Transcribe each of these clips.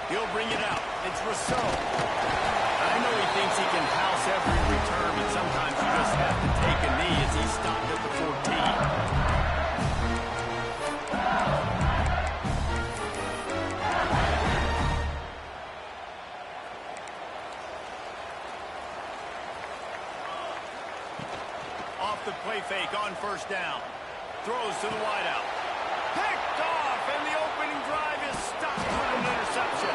He'll bring it out. It's Rousseau. I know he thinks he can house every return, but sometimes you just have to take a knee as he stopped at the 14. Off the play fake on first down. Throws to the wideout. Picked off, and the opening drive is stopped with an interception.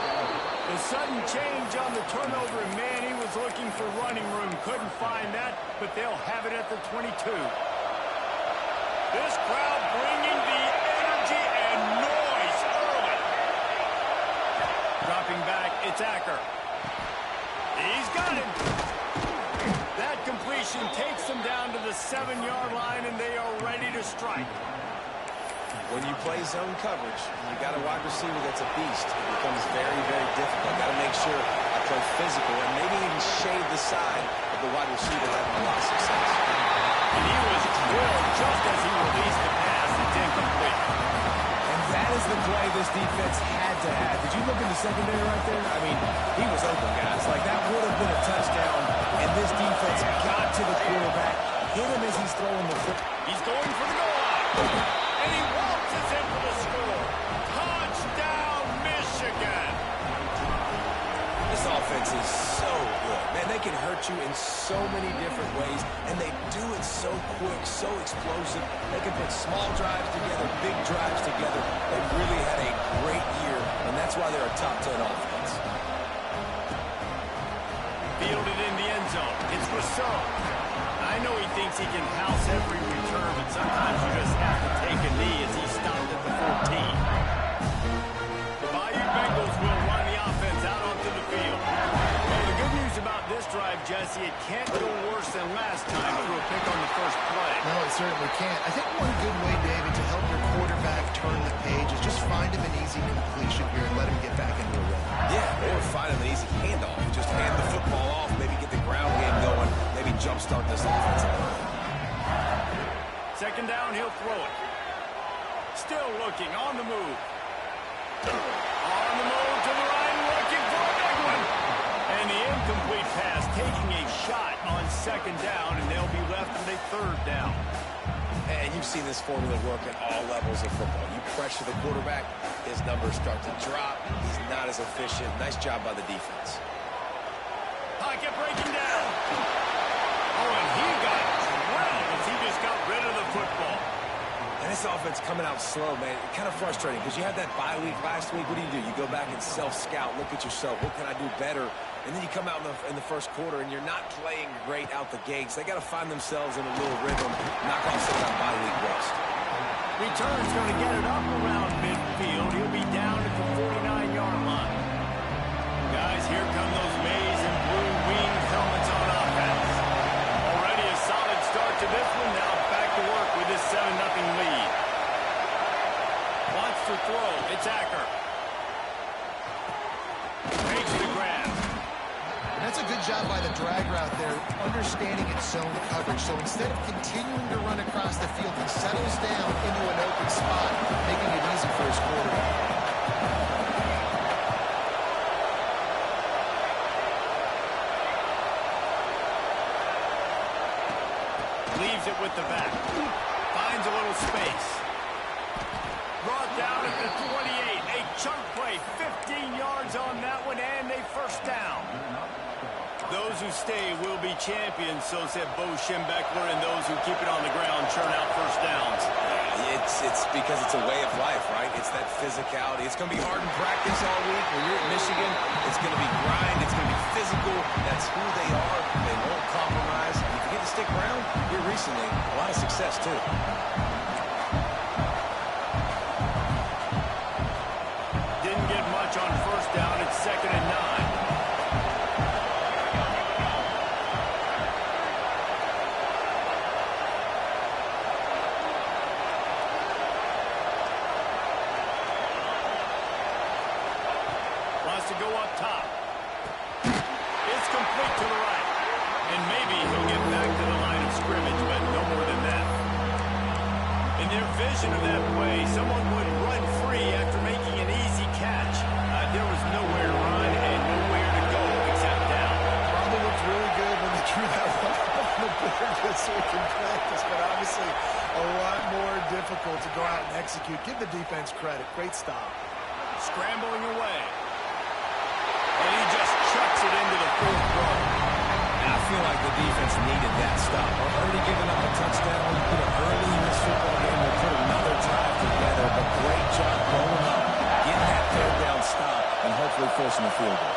The sudden change on the turnover, and man, he was looking for running room. Couldn't find that, but they'll have it at the 22. This crowd bringing the energy and noise early. Dropping back, it's Acker. He's got him. That completion takes them down to the 7-yard line, and they are ready to strike. When you play zone coverage, you got a wide receiver that's a beast. It becomes very, very difficult. Got to make sure I play physical and maybe even shade the side of the wide receiver having a lot of success. And he was drilled just as he released the pass. It's incomplete. And that is the play this defense had to have. Did you look in the secondary right there? I mean, he was open, guys. Like, that would have been a touchdown, and this defense got to the quarterback, hit him as he's throwing the foot. He's going for the goal line. And he waltzes in for the score. Touchdown, Michigan. This offense is so good. Man, they can hurt you in so many different ways, and they do it so quick, so explosive. They can put small drives together, big drives together. They've really had a great year, and that's why they're a top 10 offense. Fielded in the end zone. It's Rousseau. I know he thinks he can house every return, but sometimes you just have to take a knee as he stopped at the 14. The Bayou Bengals will run the offense out onto the field. Well, the good news about this drive, Jesse, it can't go worse than last time through a pick on the first play. No, it certainly can't. I think one good way, David, to help your quarterback turn the page is just find him an easy completion here and let him get back into a rhythm. Yeah, or find him an easy handoff. Just hand the football off, maybe get the ground game going, maybe jumpstart this offense. Second down, he'll throw it. Still looking, on the move. On the move to the right, looking for a big one. And the incomplete pass, taking a shot on second down, and they'll be left with a third down. And you've seen this formula work at all levels of football. You pressure the quarterback, his numbers start to drop. He's not as efficient. Nice job by the defense. Pocket breaking down. Oh, and he got drilled as he just got rid of the football. And this offense coming out slow, man. Kind of frustrating because you had that bye week last week. What do? You go back and self-scout, look at yourself. What can I do better? And then you come out in the first quarter, and you're not playing great out the gates. They got to find themselves in a little rhythm, knock off some of that bye week rust. Return's going to get it up around midfield. He'll be down at the 49-yard line. Guys, here come those maize and blue winged helmets on offense. Already a solid start to this one. Now back to work with this 7-0 lead. Wants to throw. It's Acker. Makes the grab. That's a good job by the drag route there, understanding its zone coverage. So instead of continuing to run across the field, he settles down into an open spot, making it easy for his quarterback. Leaves it with the back. Finds a little space. Brought down at the 28. A chunk play, 15 yards on that one, and a first down. Those who stay will be champions, so said Bo Schembechler, and those who keep it on the ground churn out first downs. It's because it's a way of life, right? It's that physicality. It's going to be hard in practice all week. When you're at Michigan, it's going to be grind. It's going to be physical. That's who they are. They won't compromise. If you get to stick around, here recently, a lot of success, too. Didn't get much on first down. It's 2nd and 9. To go up top. It's complete to the right. And maybe he'll get back to the line of scrimmage, but no more than that. In their vision of that play, someone would run free after making an easy catch. There was nowhere execute. Give the defense credit. Great stop. Scrambling away. And he just chucks it into the fourth row. And I feel like the defense needed that stop. Already giving up a touchdown, early in this football game, we'll put another drive together. But great job rolling up, getting that third down stop, and hopefully forcing the field goal.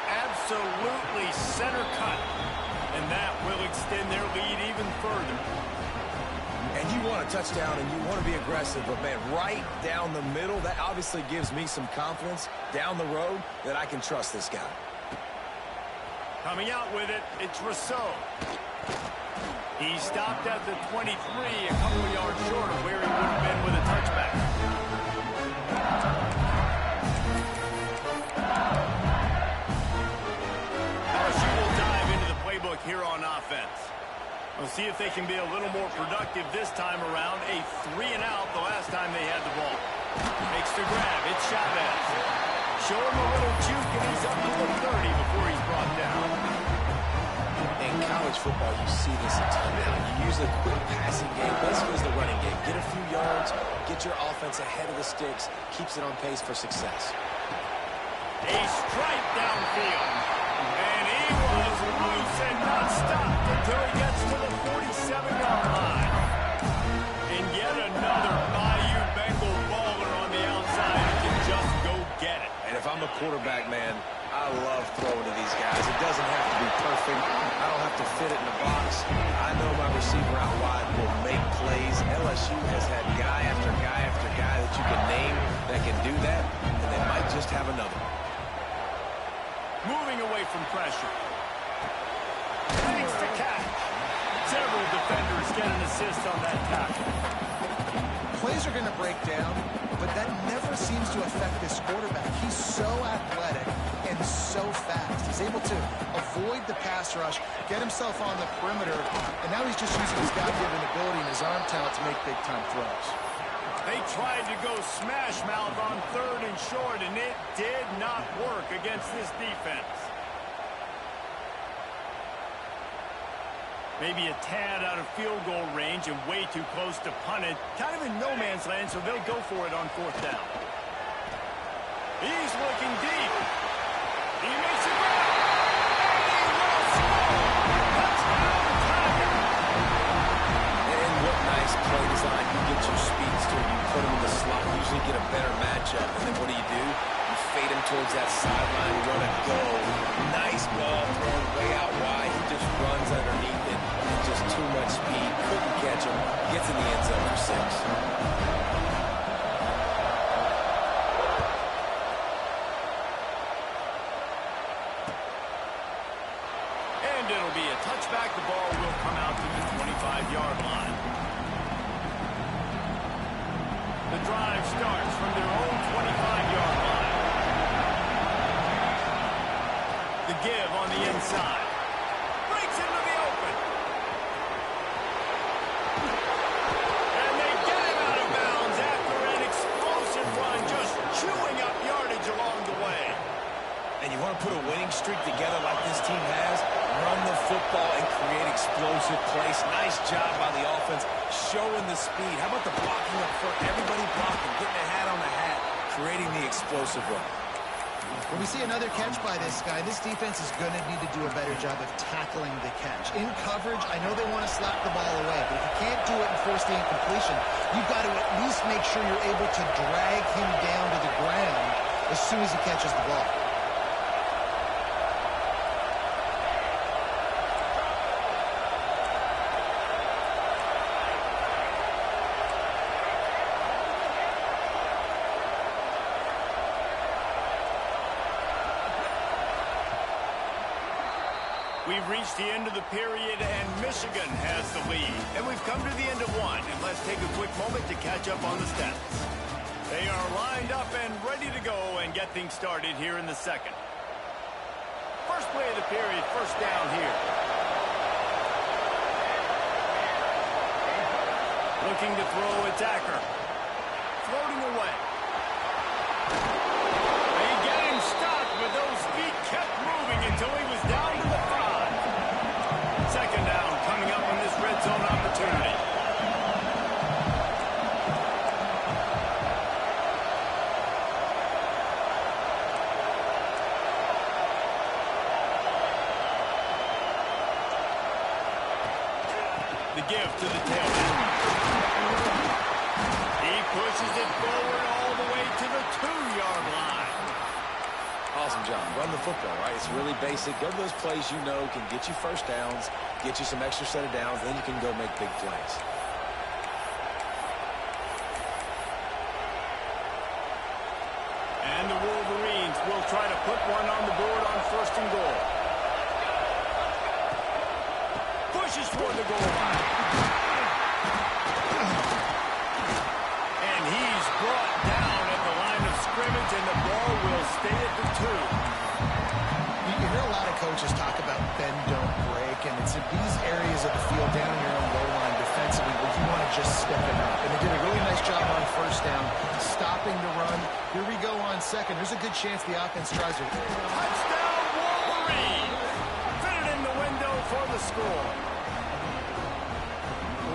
Absolutely center cut. And that will extend their lead even further. And you want a touchdown and you want to be aggressive, but, man, right down the middle, that obviously gives me some confidence down the road that I can trust this guy. Coming out with it, it's Rousseau. He stopped at the 23, a couple of yards short of where he would have been with a touchback. LSU will dive into the playbook here on offense. We'll see if they can be a little more productive this time around. A 3-and-out the last time they had the ball. Makes the grab. It's Chavez. Show him a little juke, and he's up to the 30 before he's brought down. In college football, you see this a ton now. You use a quick passing game, basically as the running game. Get a few yards, get your offense ahead of the sticks, keeps it on pace for success. A strike downfield. And he was loose and not stopped until he gets to the 47-yard line. And yet another Bayou Bengal baller on the outside who can just go get it. And if I'm a quarterback, man, I love throwing to these guys. It doesn't have to be perfect. I don't have to fit it in the box. I know my receiver out wide will make plays. LSU has had guy after guy after guy that you can name that can do that, and they might just have another. Moving away from pressure. Makes the catch. Several defenders get an assist on that tackle. Plays are going to break down, but that never seems to affect this quarterback. He's so athletic and so fast. He's able to avoid the pass rush, get himself on the perimeter, and now he's just using his God-given ability and his arm talent to make big-time throws. They tried to go smash mouth on 3rd and short, and it did not work against this defense. Maybe a tad out of field goal range and way too close to punt it. Kind of in no man's land, so they'll go for it on 4th down. He's looking deep. He makes it grab. And he will score. Touchdown, Tiger. And what nice play design. You get your speedster, you put him in the slot, usually get a better matchup. And then what do? You fade him towards that sideline, run and go. Nice ball thrown way out wide. He just runs underneath it. Just too much speed. Couldn't catch him. Gets in the end zone for 6. And it'll be a touchback. The ball will come out to the 25-yard line. The drive starts from their own 25-yard line. The give on the inside. Breaks into the open. And they get him out of bounds after an explosive run, just chewing up yardage along the way. And you want to put a winning streak together like this team has, run the football and create explosive plays. Nice job by the offense, showing the speed. How about the blocking up front? Everybody blocking, getting a hat on the hat, creating the explosive run. When we see another catch by this guy, this defense is going to need to do a better job of tackling the catch. In coverage, I know they want to slap the ball away, but if you can't do it and force the incompletion, you've got to at least make sure you're able to drag him down to the ground as soon as he catches the ball. We've reached the end of the period, and Michigan has the lead. And we've come to the end of one, and let's take a quick moment to catch up on the stats. They are lined up and ready to go and get things started here in the second. First play of the period, first down here. Looking to throw, it's Acker. Floating away. They get him stopped, but those feet kept moving until he was down to the 5. Second down, to the tailback. He pushes it forward all the way to the 2-yard line. Awesome job. Run the football, right? It's really basic. Go to those plays you know can get you first downs, get you some extra set of downs, then you can go make big plays. And the Wolverines will try to put one on the board on 1st and goal. Pushes toward the goal line. And he's brought down at the line of scrimmage, and the ball will stay at the 2. You hear a lot of coaches talk about bend, don't break, and it's in these areas of the field down in your own goal line defensively where you want to just step it up. And they did a really nice job on 1st down, stopping the run. Here we go on 2nd. There's a good chance the offense tries to... Touchdown, Wolverine! Fit it in the window for the score.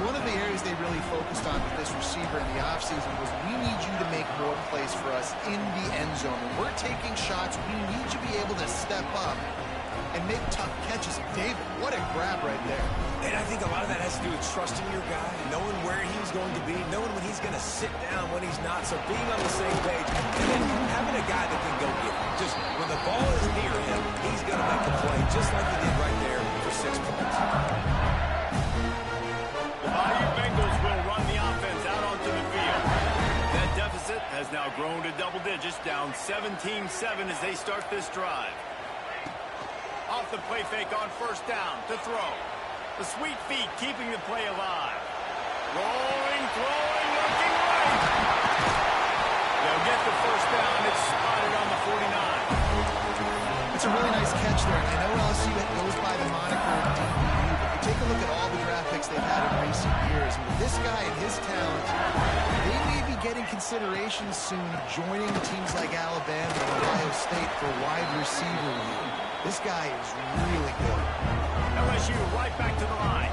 One of the areas they really focused on with this receiver in the offseason was we need you to make more plays for us in the end zone. When we're taking shots, we need you to be able to step up and make tough catches. David, what a grab right there. And I think a lot of that has to do with trusting your guy, knowing where he's going to be, knowing when he's going to sit down, when he's not. So being on the same page, and then having a guy that can go get it. Just when the ball is near him, he's going to make the play, just like he did right there for 6 points. The Bayou Bengals will run the offense out onto the field. That deficit has now grown to double digits, down 17-7 as they start this drive. Off the play fake on 1st down to throw. The sweet feet keeping the play alive. Rolling, throwing, looking right. They'll get the 1st down. It's spotted on the 49. It's a really nice catch there. I know LSU goes by the moniker DBU, but you take a look at all the draft picks they've had in recent years, and with this guy and his talent, they may be getting consideration soon of joining teams like Alabama and Ohio State for wide receiver. This guy is really good. LSU right back to the line.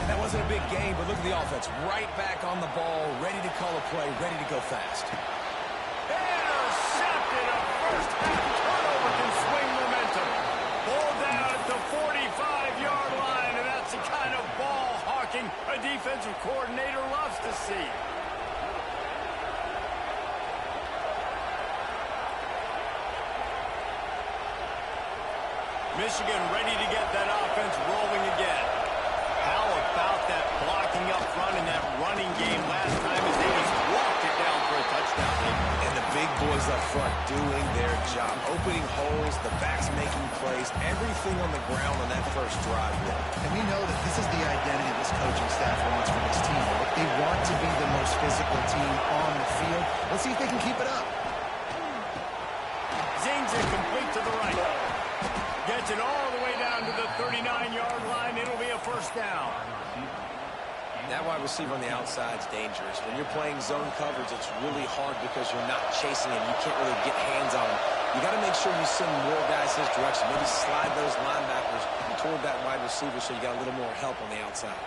And that wasn't a big game, but look at the offense. Right back on the ball, ready to call a play, ready to go fast. Intercepted. A first-half turnover can swing momentum. Ball down at the 45-yard line, and that's the kind of ball hawking a defensive coordinator loves to see. Michigan ready to get that offense rolling again. How about that blocking up front in that running game last time as they just walked it down for a touchdown? And the big boys up front doing their job, opening holes, the backs making plays, everything on the ground on that first drive. And we know that this is the identity this coaching staff wants for this team. They want to be the most physical team on the field. Let's see if they can keep it up. Zings it complete to the right. Gets it all the way down to the 39-yard line. It'll be a 1st down. That wide receiver on the outside is dangerous. When you're playing zone coverage, it's really hard because you're not chasing him. You can't really get hands on him. You got to make sure you send more guys his direction. Maybe slide those linebackers toward that wide receiver so you got a little more help on the outside.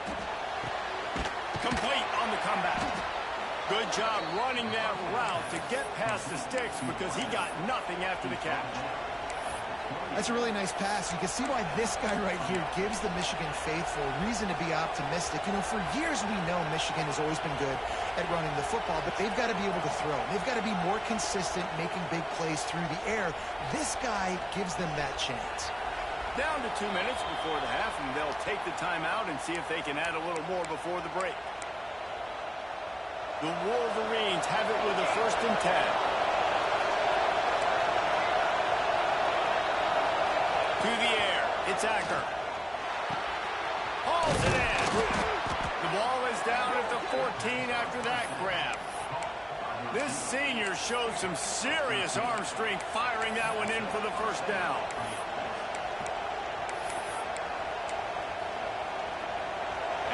Complete on the comeback. Good job running that route to get past the sticks because he got nothing after the catch. That's a really nice pass. You can see why this guy right here gives the Michigan faithful reason to be optimistic. You know, for years we know Michigan has always been good at running the football, but they've got to be able to throw. They've got to be more consistent making big plays through the air. This guy gives them that chance. Down to 2 minutes before the half, and they'll take the timeout and see if they can add a little more before the break. The Wolverines have it with a 1st and 10. To the air, it's Acker. Hauls it in. The ball is down at the 14 after that grab. This senior showed some serious arm strength firing that one in for the 1st down.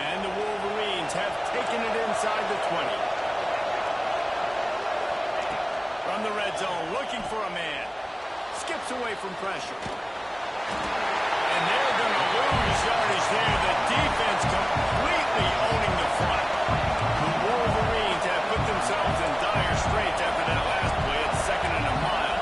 And the Wolverines have taken it inside the 20. From the red zone, looking for a man. Skips away from pressure. And they're going to lose yardage there. The defense completely owning the front. The Wolverines have put themselves in dire straits after that last play. It's 2nd and a mile.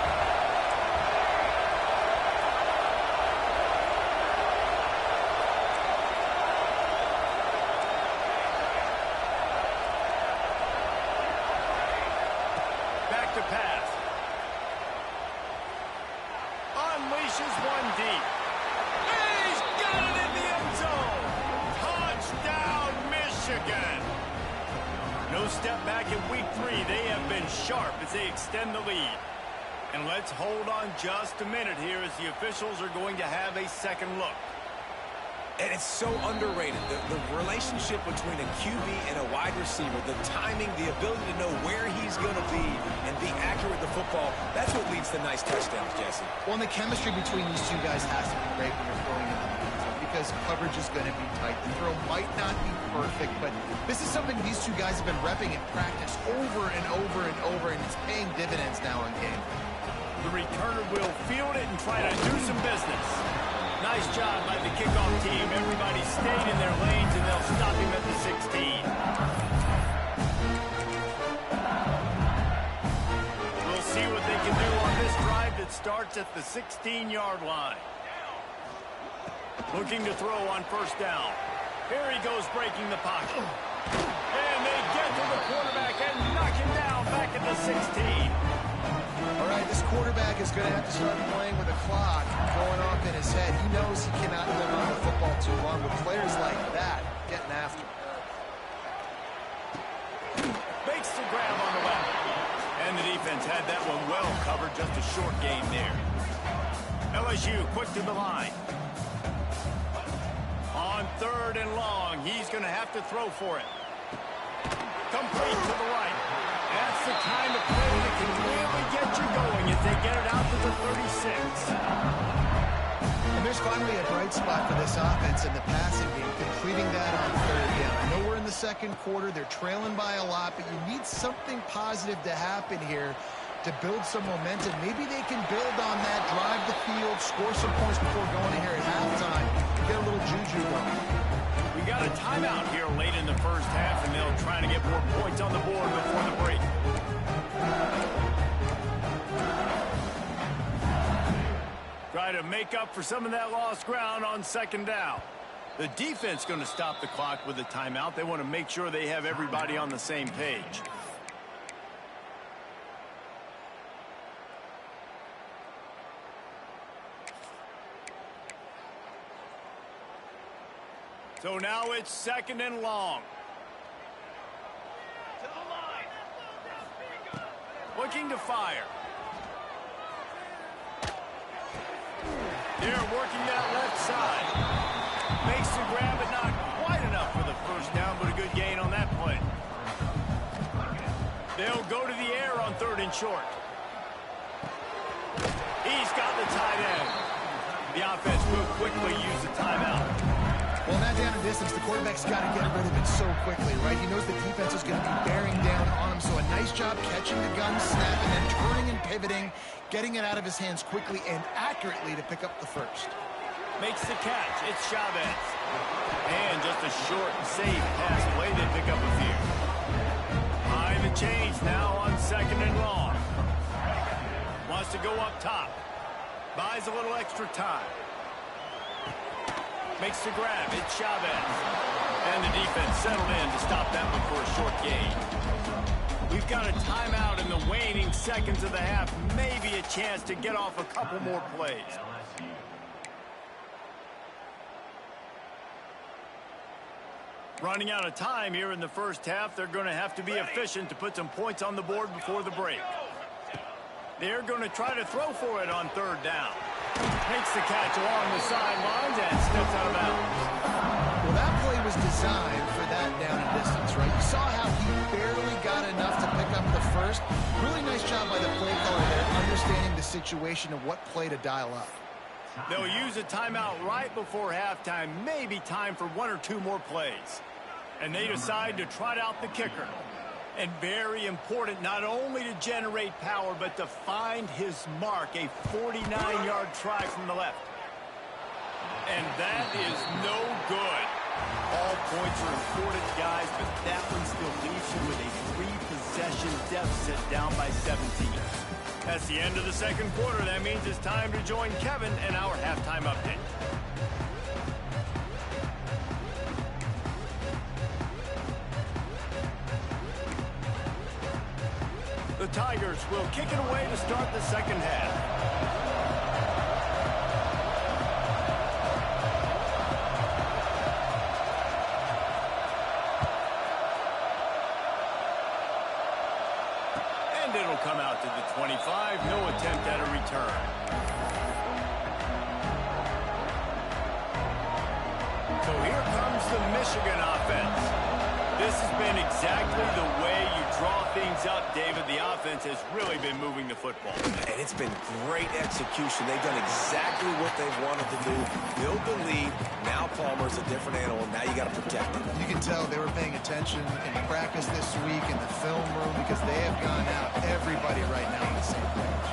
No step back in week 3. They have been sharp as they extend the lead. And let's hold on just a minute here as the officials are going to have a second look. And it's so underrated, the relationship between a QB and a wide receiver, the timing, the ability to know where he's going to be and be accurate with the football, that's what leads to nice touchdowns, Jesse. Well, and the chemistry between these two guys has to be great when you're throwing in the end zone because coverage is going to be tight. The throw might not be perfect, but this is something these two guys have been repping in practice over and over and over, and it's paying dividends now in game. The returner will field it and try to do some business. Nice job by the kickoff team. Everybody stayed in their lanes, and they'll stop him at the 16. We'll see what they can do on this drive that starts at the 16-yard line. Looking to throw on first down. Here he goes breaking the pocket. And they get to the quarterback and knock him down back at the 16. All right, this quarterback is going to have to start playing with a clock going off in his head. He knows he cannot hold on to the football too long with players like that getting after him. Makes the grab on the left. And the defense had that one well covered, just a short gain there. LSU quick to the line. On 3rd and long, he's going to have to throw for it. Complete to the right. That's the kind of play that can really get you going if they get it out to the 36. And there's finally a bright spot for this offense in the passing game, completing that on 3rd down. I know we're in the second quarter. They're trailing by a lot, but you need something positive to happen here to build some momentum. Maybe they can build on that, drive the field, score some points before going in here at halftime, get a little juju going. We got a timeout here late in the first half, and they'll try to get more points on the board before the break. Try to make up for some of that lost ground on 2nd down. The defense going to stop the clock with a timeout. They want to make sure they have everybody on the same page. So now it's 2nd and long. To the line. Looking to fire. They're working that left side. Makes the grab, but not quite enough for the first down, but a good gain on that play. They'll go to the air on 3rd and short. He's got the tight end. The offense will quickly use the timeout. Well, not down in distance, the quarterback's got to get rid of it so quickly, right? He knows the defense is going to be bearing down on him, so a nice job catching the gun, snapping, and turning and pivoting, getting it out of his hands quickly and accurately to pick up the first. Makes the catch. It's Chavez. And just a short and safe pass play. They pick up a few. Behind the chains now on 2nd and long. Wants to go up top. Buys a little extra time. Makes the grab. It's Chavez. And the defense settled in to stop that one for a short gain. We've got a timeout in the waning seconds of the half. Maybe a chance to get off a couple more plays. Running out of time here in the first half. They're going to have to be efficient to put some points on the board before the break. They're going to try to throw for it on 3rd down. Makes the catch along the sidelines and steps out of bounds. Well, that play was designed for that down and distance, right? You saw how he barely got enough to pick up the first. Really nice job by the play caller there, understanding the situation of what play to dial up. They'll use a timeout right before halftime, maybe time for 1 or 2 more plays. And they decide to trot out the kicker. And very important, not only to generate power, but to find his mark, a 49-yard try from the left. And that is no good. All points are important, guys, but that one still leaves you with a 3-possession deficit down by 17. That's the end of the second quarter. That means it's time to join Kevin and our halftime update. The Tigers will kick it away to start the second half. And it'll come out to the 25. No attempt at a return. So here comes the Michigan offense. This has been exactly the way you draw things up, David. The offense has really been moving the football. And it's been great execution. They've done exactly what they've wanted to do. Build the lead. Now Palmer's a different animal. Now you got to protect him. You can tell they were paying attention in practice this week in the film room because they have gone out. Everybody right now on the same page.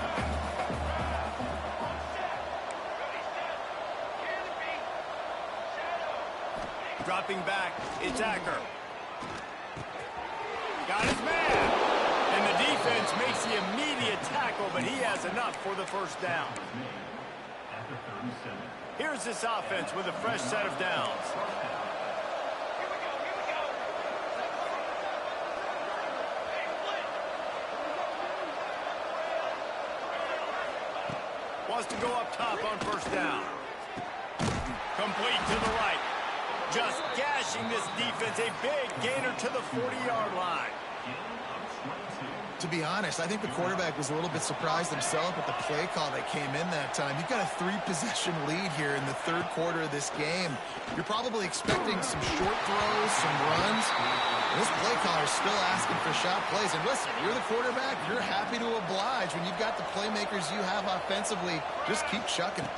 Dropping back, it's Acker. Got his man. And the defense makes the immediate tackle, but he has enough for the first down. Here's this offense with a fresh set of downs. Wants to go up top on first down. Complete to the right. Just gashing this defense. A big gainer to the 40-yard line. To be honest, I think the quarterback was a little bit surprised himself at the play call that came in that time. You've got a 3-possession lead here in the third quarter of this game. You're probably expecting some short throws, some runs. And this play caller is still asking for shot plays. And listen, you're the quarterback. You're happy to oblige. When you've got the playmakers you have offensively, just keep chucking.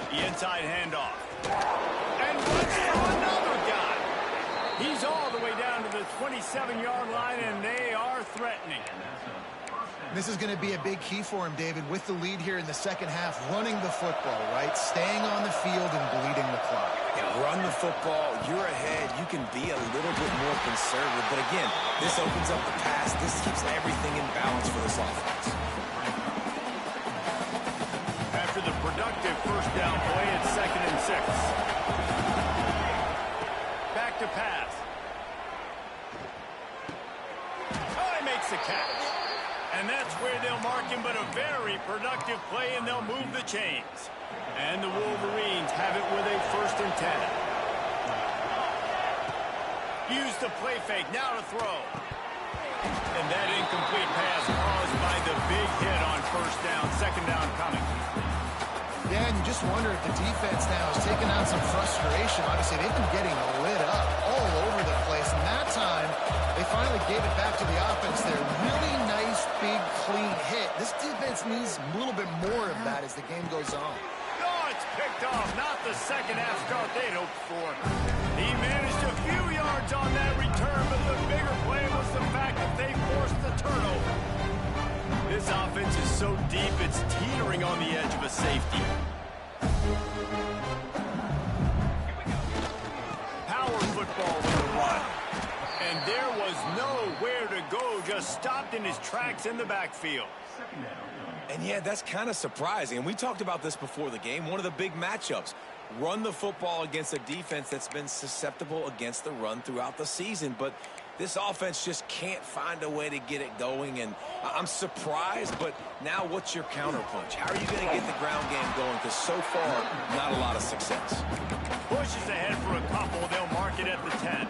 The inside handoff. And runs through another guy. He's all the way down to the 27-yard line, and they are threatening. This is going to be a big key for him, David, with the lead here in the second half, running the football, right? Staying on the field and bleeding the clock. Yeah, run the football. You're ahead. You can be a little bit more conservative. But again, this opens up the pass. This keeps everything in balance for this offense. After the productive first down play, it's 2nd and 6. Back to pass. Oh, he makes the catch. And that's where they'll mark him, but a very productive play, and they'll move the chains. And the Wolverines have it with a 1st and 10. Use the play fake, now to throw. And that incomplete pass caused by the big hit on first down, 2nd down coming. Yeah, and you just wonder if the defense now is taking out some frustration. Obviously, they've been getting lit up all over the place. And that time, they finally gave it back to the offense there. Really nice, big, clean hit. This defense needs a little bit more of that as the game goes on. Oh, it's picked off. Not the second half start they'd hoped for. He managed a few yards on that return, but the bigger play was the fact that they forced the turnover. This offense is so deep, it's teetering on the edge of a safety. Power football with the run. And there was nowhere to go, just stopped in his tracks in the backfield. And yeah, that's kind of surprising. And we talked about this before the game. One of the big matchups. Run the football against a defense that's been susceptible against the run throughout the season. But this offense just can't find a way to get it going. And I'm surprised, but now what's your counterpunch? How are you going to get the ground game going? Because so far, not a lot of success. Pushes ahead for a couple. They'll mark it at the 10.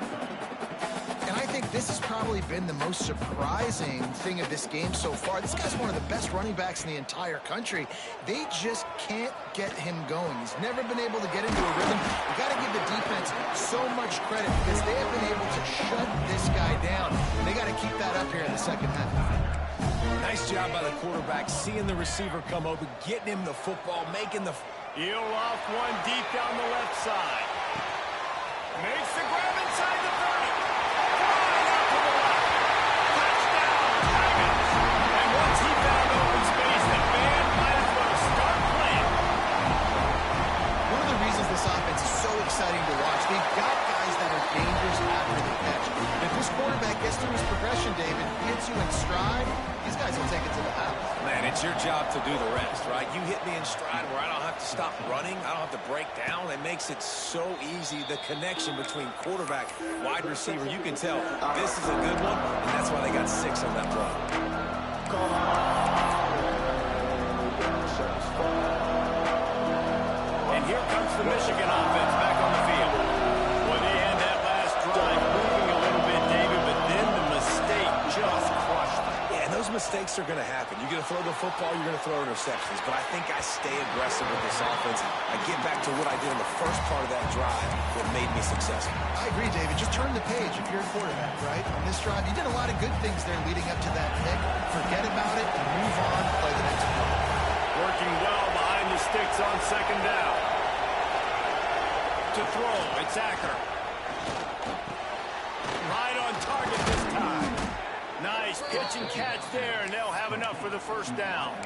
And I think this has probably been the most surprising thing of this game so far. This guy's one of the best running backs in the entire country. They just can't get him going. He's never been able to get into a rhythm. You got to give the defense so much credit because they have been able to shut this guy down. They got to keep that up here in the second half. Nice job by the quarterback, seeing the receiver come open, getting him the football, making the... He'll off one deep down the left side. Makes the grab inside the 30. Exciting to watch. They've got guys that are dangerous after the catch. And if this quarterback gets through his progression, David, hits you in stride, these guys will take it to the house. Man, it's your job to do the rest, right? You hit me in stride where I don't have to stop running. I don't have to break down. It makes it so easy. The connection between quarterback, wide receiver, you can tell this is a good one, and that's why they got 6 on that play. And here comes the Michigan offense back on the field. Well, they had that last drive moving a little bit, David, but then the mistake just crushed them. Yeah, and those mistakes are going to happen. You're going to throw the football, you're going to throw interceptions. But I think I stay aggressive with this offense. I get back to what I did in the first part of that drive that made me successful. I agree, David. Just turn the page if you're a quarterback, right? On this drive, you did a lot of good things there leading up to that pick. Forget about it and move on, play the next play. Working well behind the sticks on second down. To throw, it's Acker. Right on target this time. Nice pitch and catch there, and they'll have enough for the first down.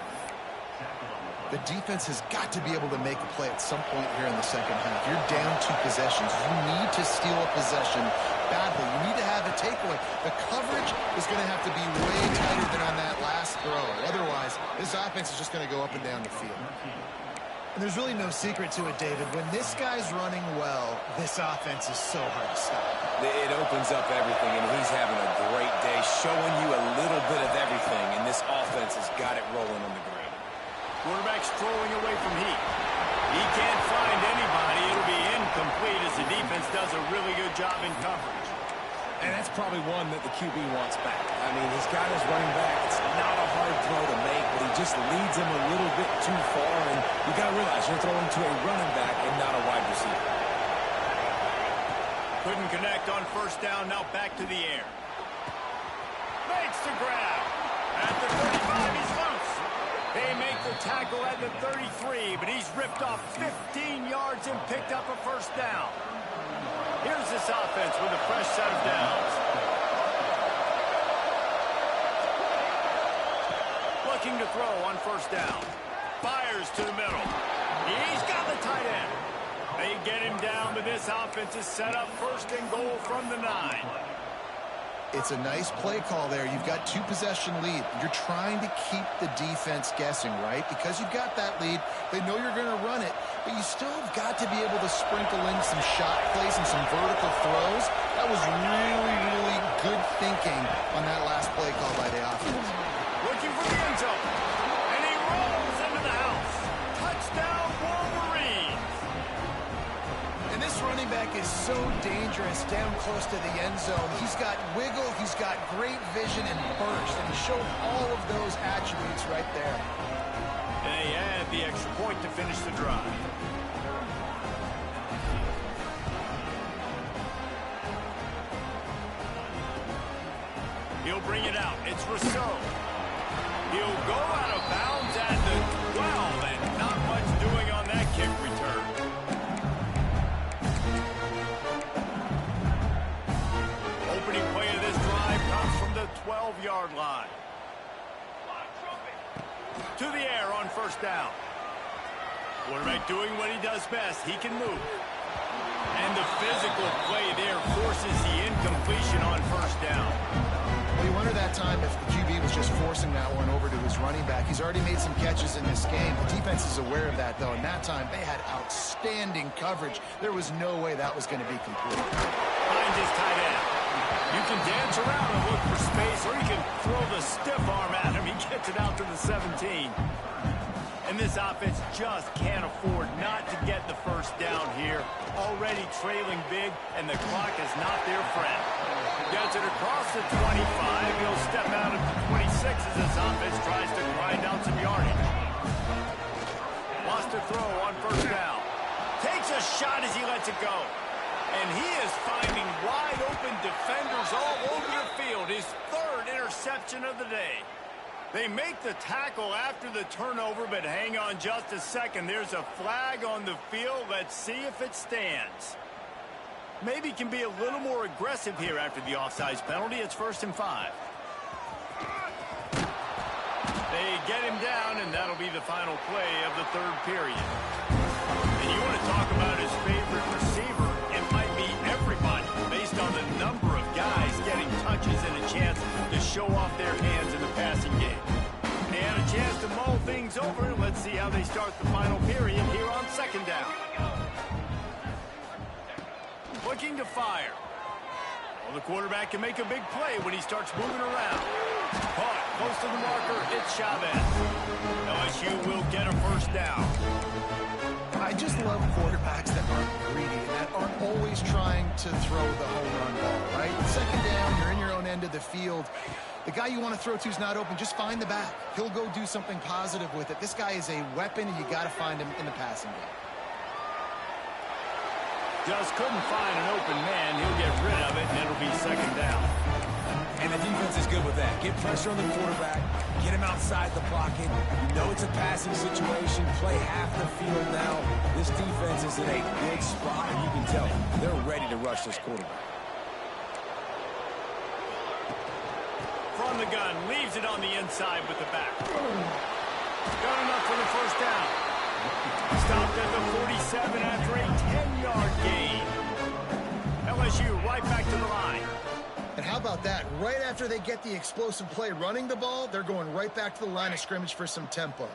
The defense has got to be able to make a play at some point here in the second half. You're down 2 possessions. You need to steal a possession badly. You need to have a takeaway. The coverage is going to have to be way tighter than on that last throw. Otherwise, this offense is just going to go up and down the field. And there's really no secret to it, David. When this guy's running well, this offense is so hard to stop. It opens up everything, and he's having a great day, showing you a little bit of everything, and this offense has got it rolling on the ground. Quarterback strolling away from heat. He can't find anybody. It'll be incomplete as the defense does a really good job in coverage. And that's probably one that the QB wants back. I mean, he's got his running back. It's not a hard throw to make, but he just leads him a little bit too far, and you got to realize you're throwing to a running back and not a wide receiver. Couldn't connect on first down. Now back to the air. Makes the grab. At the 35, he's loose. They make the tackle at the 33, but he's ripped off 15 yards and picked up a first down. Here's this offense with a fresh set of downs. Looking to throw on first down. Fires to the middle. He's got the tight end. They get him down, but this offense is set up first and goal from the 9. It's a nice play call there. You've got 2-possession lead. You're trying to keep the defense guessing, right? Because you've got that lead. They know you're going to run it, but you still have got to be able to sprinkle in some shot plays and some vertical throws. That was really, really good thinking on that last play call by the offense. Looking for the end zone. And he rolls into the house. Touchdown, Wolverines. And this running back is so dangerous down close to the end zone. He's got wiggle, he's got great vision and burst, and he showed all of those attributes right there. And they add the extra point to finish the drive. He'll bring it out. It's Rousseau. He'll go out of bounds at the 12, and not much doing on that kick return. Opening play of this drive comes from the 12-yard line. To the air on first down. Quarterback doing what he does best. He can move. And the physical play there forces the incompletion on first down. Well, you wonder that time if the QB was just forcing that one over to his running back. He's already made some catches in this game. The defense is aware of that, though. And that time, they had outstanding coverage. There was no way that was going to be complete. Finds his tight end. You can dance around and look for space, or you can throw the stiff arm at him. He gets it out to the 17. And this offense just can't afford not to get the first down here. Already trailing big, and the clock is not their friend. Gets it across the 25. He'll step out at the 26 as this offense tries to grind out some yardage. Lost a throw on first down. Takes a shot as he lets it go. And he is finding wide open defenders all over the field. His 3rd interception of the day. They make the tackle after the turnover, but hang on just a second. There's a flag on the field. Let's see if it stands. Maybe can be a little more aggressive here after the offsides penalty. It's 1st and 5. They get him down, and that'll be the final play of the 3rd period. And you want to talk about his favorite receiver, it might be everybody based on the number of guys getting touches and a chance to show off their hands in the passing game. They had a chance to mull things over. Let's see how they start the final period here on second down. Looking to fire. Well, the quarterback can make a big play when he starts moving around. Caught close to the marker. It's Chavez. LSU will get a first down. I just love quarterbacks that aren't greedy, that aren't always trying to throw the home run ball, right? Second down, you're in your own end of the field. The guy you want to throw to is not open. Just find the back. He'll go do something positive with it. This guy is a weapon, and you got to find him in the passing game. Just couldn't find an open man. He'll get rid of it, and it'll be second down. And the defense is good with that. Get pressure on the quarterback. Get him outside the pocket. You know it's a passing situation. Play half the field now. This defense is in a good spot, and you can tell they're ready to rush this quarterback. From the gun, leaves it on the inside with the back. Got enough for the first down. Stopped at the 47 after a 10-yard gain. LSU right back to the line. And how about that? Right after they get the explosive play running the ball, they're going right back to the line of scrimmage for some tempo.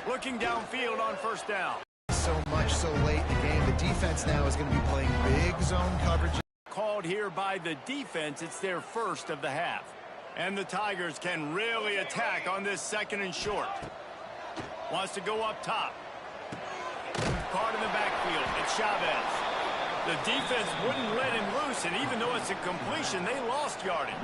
Looking downfield on first down. So much so late in the game. The defense now is going to be playing big zone coverage. Called here by the defense. It's their first of the half. And the Tigers can really attack on this second and short. Wants to go up top. Caught in the backfield. It's Chavez. The defense wouldn't let him loose, and even though it's a completion, they lost yardage.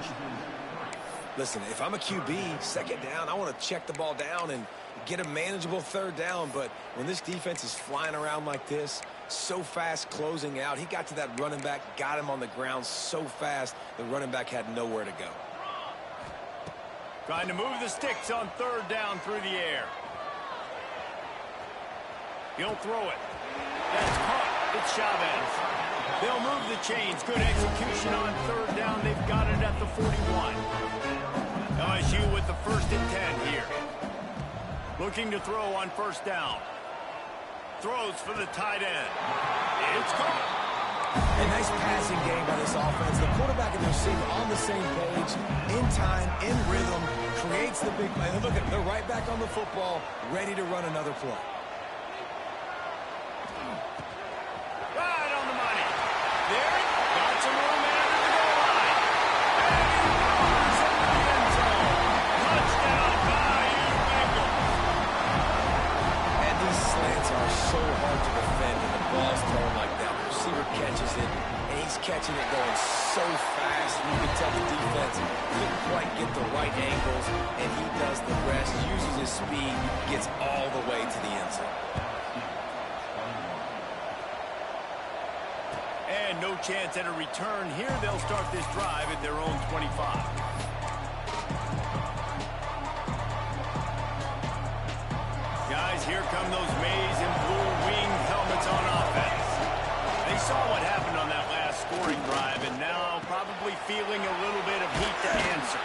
Listen, if I'm a QB, second down, I want to check the ball down and get a manageable third down. But when this defense is flying around like this, so fast closing out, he got to that running back, got him on the ground so fast, the running back had nowhere to go. Trying to move the sticks on third down through the air. He'll throw it. That's caught. It's Chavez. They'll move the chains. Good execution on third down. They've got it at the 41. LSU with the 1st and 10 here. Looking to throw on first down. Throws for the tight end. It's caught. A nice passing game by this offense. The quarterback and the receiver on the same page, in time, in rhythm, creates the big play. Look at, they're right back on the football, ready to run another play. Right on the money. There, got some room after the goal line. And he runs into the end zone. Touchdown, Bayou Bengals. And these slants are so hard to defend when the ball's thrown like that. The receiver catches it, and he's catching it going so fast. You can tell the defense couldn't quite get the right angles, and he does the rest, uses his speed, gets all the way to the end zone. And no chance at a return here. They'll start this drive at their own 25. Guys, here come those maize and blue winged helmets on offense. They saw what happened on that last scoring drive, and now probably feeling a little bit of heat to answer.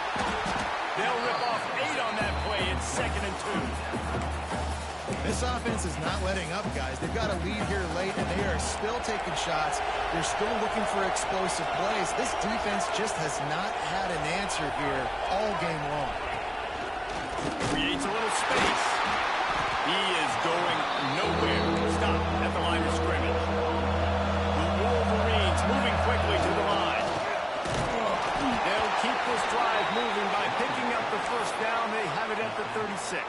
They'll rip off 8 on that play. It's 2nd and 2. This offense is not letting up, guys. They've got a lead here late, and they are still taking shots. They're still looking for explosive plays. This defense just has not had an answer here all game long. Creates a little space. He is going nowhere. Stop at the line of scrimmage. The Wolverines moving quickly to the line. They'll keep this drive moving by picking up the first down. They have it at the 36.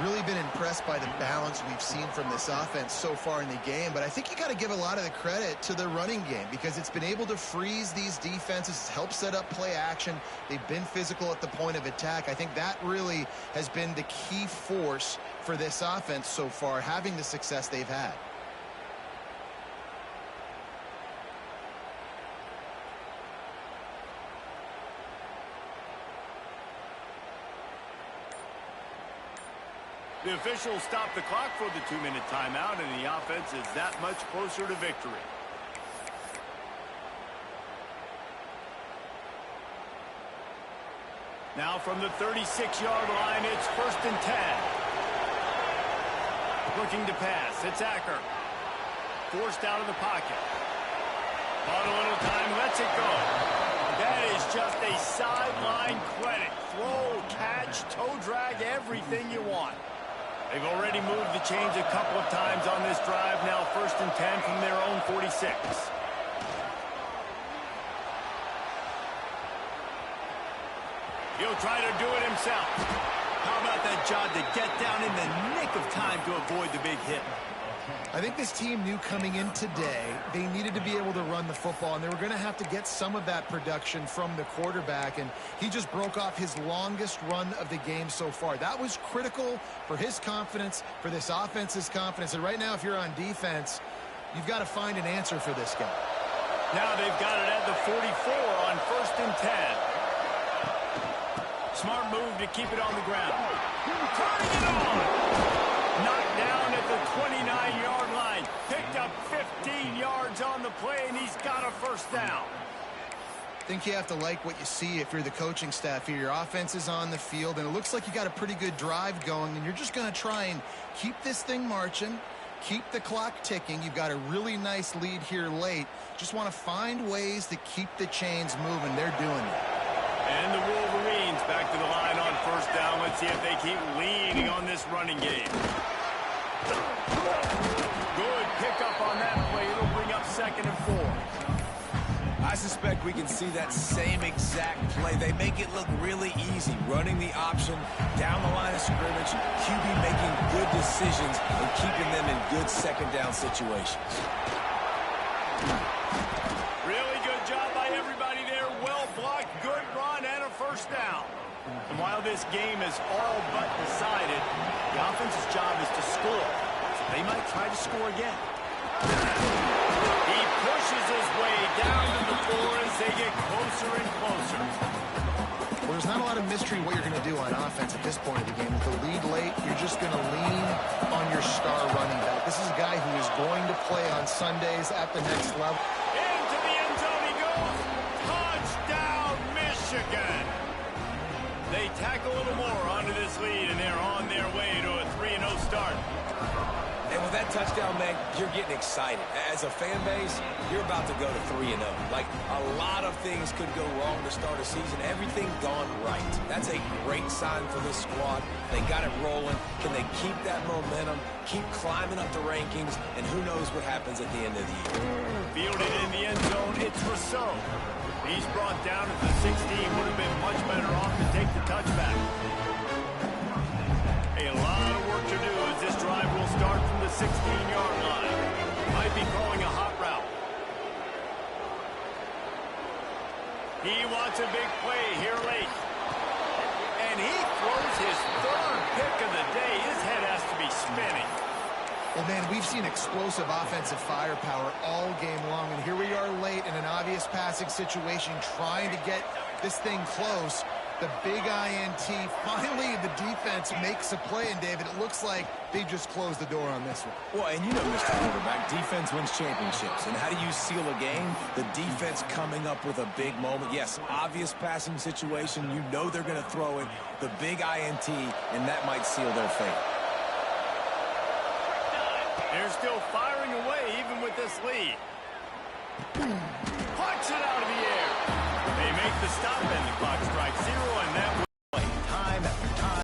Really been impressed by the balance we've seen from this offense so far in the game, but I think you got to give a lot of the credit to the running game because it's been able to freeze these defenses, help set up play action. They've been physical at the point of attack. I think that really has been the key force for this offense so far, having the success they've had. The officials stop the clock for the 2-minute timeout, and the offense is that much closer to victory. Now from the 36-yard line, it's 1st and 10. Looking to pass. It's Acker. Forced out of the pocket. Bought a little time, lets it go. That is just a sideline credit. Throw, catch, toe drag, everything you want. They've already moved the chains a couple of times on this drive. Now 1st and 10 from their own 46. He'll try to do it himself. How about that job to get down in the nick of time to avoid the big hit? I think this team knew coming in today they needed to be able to run the football, and they were going to have to get some of that production from the quarterback, and he just broke off his longest run of the game so far. That was critical for his confidence, for this offense's confidence, and right now if you're on defense, you've got to find an answer for this guy. Now they've got it at the 44 on 1st and 10. Smart move to keep it on the ground. Turning it on! Knocked down at the 29-yard line. Picked up 15 yards on the play, and he's got a first down. I think you have to like what you see if you're the coaching staff here. Your offense is on the field, and it looks like you got a pretty good drive going, and you're just going to try and keep this thing marching, keep the clock ticking. You've got a really nice lead here late. Just want to find ways to keep the chains moving. They're doing it. And the Wolverines back to the line on 1st down. Let's see if they keep leaning on this running game. Good pickup on that play. It'll bring up 2nd and 4. I suspect we can see that same exact play. They make it look really easy, running the option down the line of scrimmage, QB making good decisions and keeping them in good 2nd down situations. Really good job by everybody there. Well blocked, good run, and a 1st down. And while this game is all but decided, the offense's job is to score. So they might try to score again. He pushes his way down to the floor as they get closer and closer. Well, there's not a lot of mystery what you're going to do on offense at this point of the game. With the lead late, you're just going to lean on your star running back. This is a guy who is going to play on Sundays at the next level. Into the end zone he goes. Touchdown, Michigan. They tack a little more onto this lead, and they're on their way to a 3-0 start. And with that touchdown, Meg, you're getting excited. As a fan base, you're about to go to 3-0. Like, a lot of things could go wrong to start a season. Everything gone right. That's a great sign for this squad. They got it rolling. Can they keep that momentum, keep climbing up the rankings, and who knows what happens at the end of the year. Fielded in the end zone, it's Rousseau. He's brought down at the 16. Would have been much better off to take the touchback. A lot of work to do as this drive will start from the 16-yard line. Might be calling a hot route. He wants a big play here late. And he throws his 3rd pick of the day. His head has to be spinning. Well, man, we've seen explosive offensive firepower all game long, and here we are late in an obvious passing situation trying to get this thing close. The big INT. Finally, the defense makes a play, and David, it looks like they just closed the door on this one. Well, and you know, Mr. Quarterback, defense wins championships. And how do you seal a game? The defense coming up with a big moment. Yes, obvious passing situation. You know they're going to throw it. The big INT, and that might seal their fate. They're still firing away even with this lead. Punch it out of the air. They make the stop and the clock strikes 0, and that